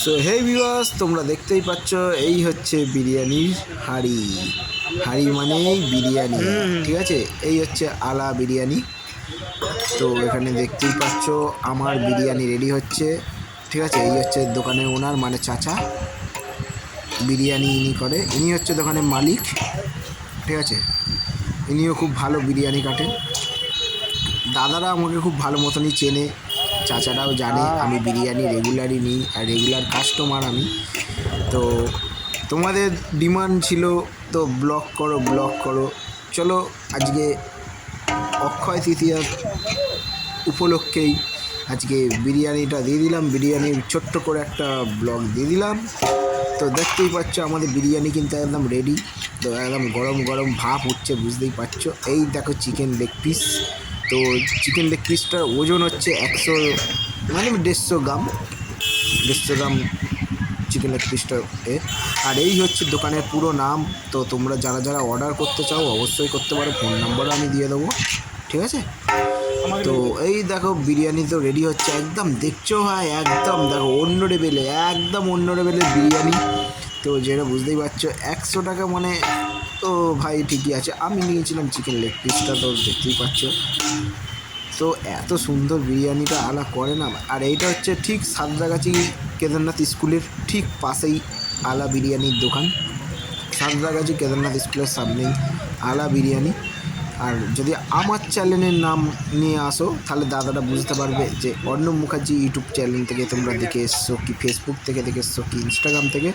So hey viewers, তোমরা দেখতেই পাচ্ছ এই হচ্ছে বিরিয়ানির হাঁড়ি। হাঁড়ি মানেই বিরিয়ানি, ঠিক আছে। এই হচ্ছে আলা বিরিয়ানি। তো এখানে দেখতেই পাচ্ছ আমার বিরিয়ানি রেডি হচ্ছে, ঠিক আছে। এই হচ্ছে দোকানের ওনার, মানে চাচা। বিরিয়ানি ইনি করে, ইনি হচ্ছে দোকানের মালিক, ঠিক আছে। ইনিও খুব ভালো বিরিয়ানি কাটেন। দাদারা আমাকে খুব ভালো মতনই চেনে, চাচারাও জানে আমি বিরিয়ানি রেগুলারই নিই আর রেগুলার কাস্টমার আমি। তো তোমাদের ডিমান্ড ছিল তো ব্লগ করো ব্লগ করো, চলো আজকে অক্ষয় তৃতীয়ার উপলক্ষেই আজকে বিরিয়ানিটা দিয়ে দিলাম। বিরিয়ানির ছোট্ট করে একটা ব্লগ দিয়ে দিলাম। তো দেখতেই পাচ্ছ আমাদের বিরিয়ানি কিন্তু একদম রেডি। তো একদম গরম গরম ভাপ উঠছে, বুঝতেই পারছো। এই দেখো চিকেন লেগ পিস। তো চিকেন লেগ পিসটার ওজন হচ্ছে 150 গ্রাম। 150 গ্রাম চিকেন লেগ পিসটা আর এই হচ্ছে দোকানের পুরো নাম। তো তোমরা যারা যারা অর্ডার করতে চাও অবশ্যই করতে পারো, ফোন নাম্বারও আমি দিয়ে দেবো, ঠিক আছে। তো এই দেখো বিরিয়ানি তো রেডি হচ্ছে, একদম দেখছো ভাই, একদম দেখো অন্য লেভেলে, একদম অন্য লেভেলের বিরিয়ানি। তো যেটা বুঝতেই পারছো 100 টাকা মানে, তো ভাই ঠিকই আছে। আমি নিয়েছিলাম চিকেন লেগ পিসটা, তো দেখতেই পাচ্ছ। তো এত সুন্দর বিরিয়ানিটা আলা করে না। আর এইটা হচ্ছে ঠিক সাঁতরাগাছি কেদারনাথ স্কুলের ঠিক পাশেই আলা বিরিয়ানির দোকান। সাঁতরাগাছি কেদারনাথ স্কুলের সামনেই আলা বিরিয়ানি। আর যদি আমার চ্যানেলের নাম নিয়ে আসো তাহলে দাদারা বুঝতে পারবে যে অর্ণব মুখার্জি ইউটিউব চ্যানেল থেকে তোমরা দেখে এসছো কি ফেসবুক থেকে দেখে এসছো কি ইনস্টাগ্রাম থেকে।